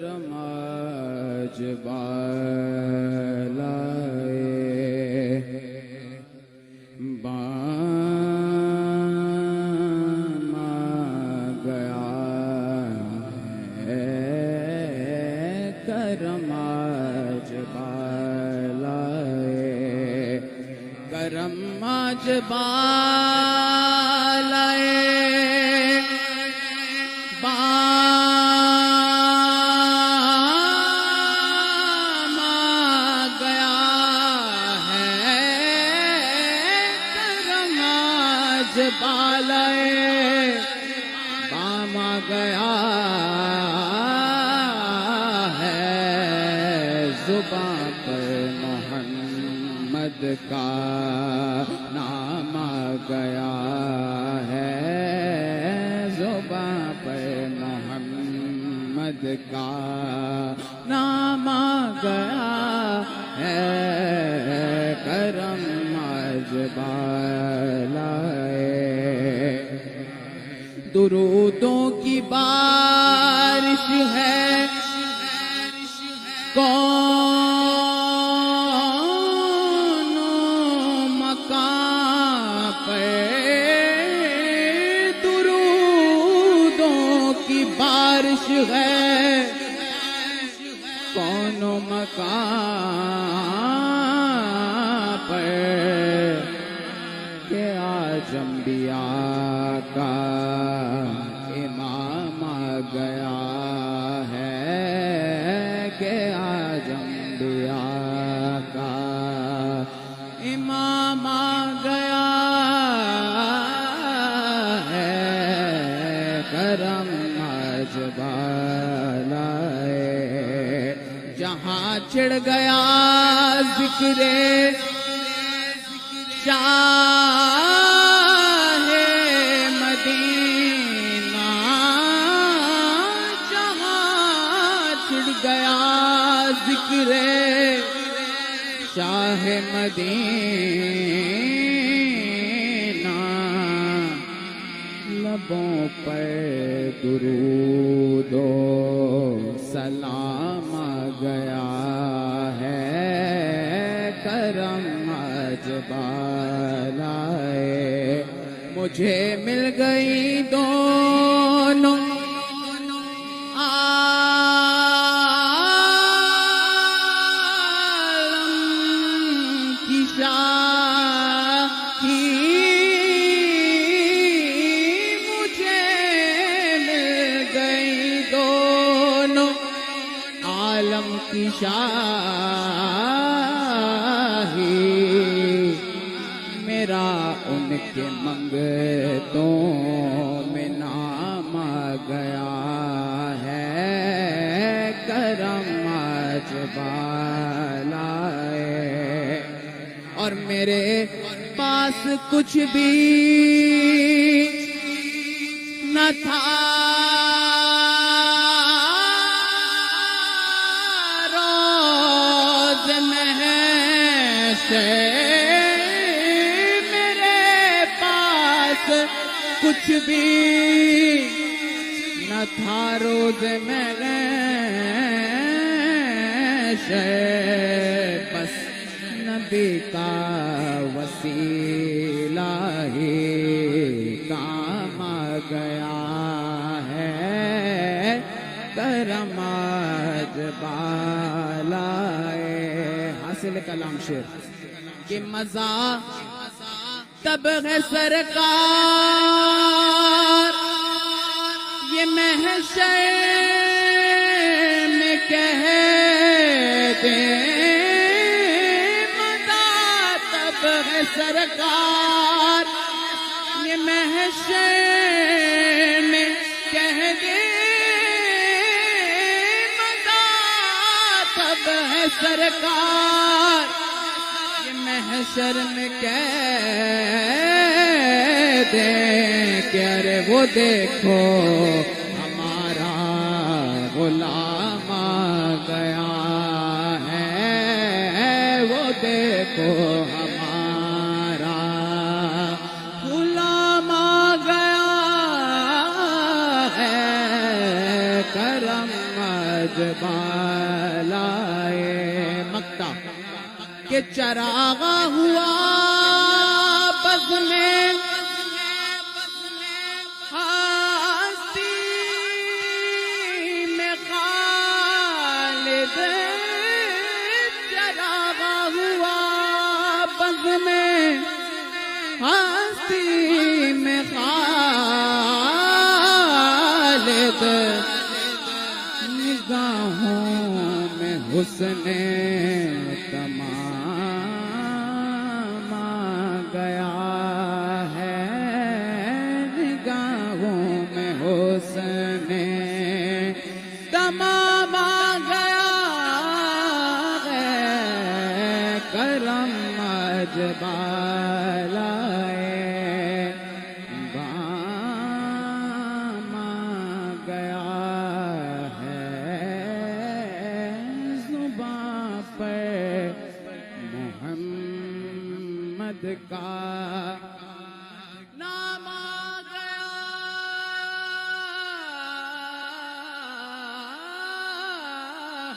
करमाज बालाए बामा गया है करमाज बालाए करमाज बालाए बालाए बामा गया है जुबां पर मोहम्मद का नाम गया है जुबां पर मोहम्मद का नाम गया है करमाज बालाए दुरूदों की बारिश है कौन मकां पे दुरूदों की बारिश है कौन मकां पे के आज अंबिया का इमाम गया है कि आज अंबिया का इमाम गया है करमाज बालाए जहाँ छिड़ गया जिक्रे शाहे मदीना जहाँ छिड़ गया जिक्रे शाहे मदीना लबों पर दुरूदो सलाम गया है करमाज बालाए मुझे मिल गई दोनों आलम की शाही मुझे मिल गई दोनों आलम की शाही मेरा उनके मंगतों में नाम गया है करमाज बालाए और मेरे पास कुछ भी न था रोज महशर कुछ भी न था रोज मैंने बस नबी का वसीला ही काम गया है करमाज बालाए हासिल कलाम शेर कि मजा तब है सरकार ये महशर में कह दे मजा तब है सरकार ये महशर में कह दे मजा तब है सरकार महशर में कह दे कि अरे वो देखो हमारा गुलाम गया है वो देखो हमारा गुलाम गया है करमाज कि चरागा हुआ बज़ में हस्ती में खालिद, चरागा हुआ बज़ में हस्ती में खालिद, निगाहों में हुस्ने तमाम आ गया है, निगाहों में हुस्ने तमाम आ गया है, करम अजबालाए बाम आ गया है, ज़ुबां पर मोहम्मद का नाम आ गया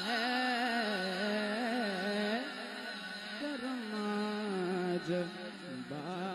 है, करम अजबालाए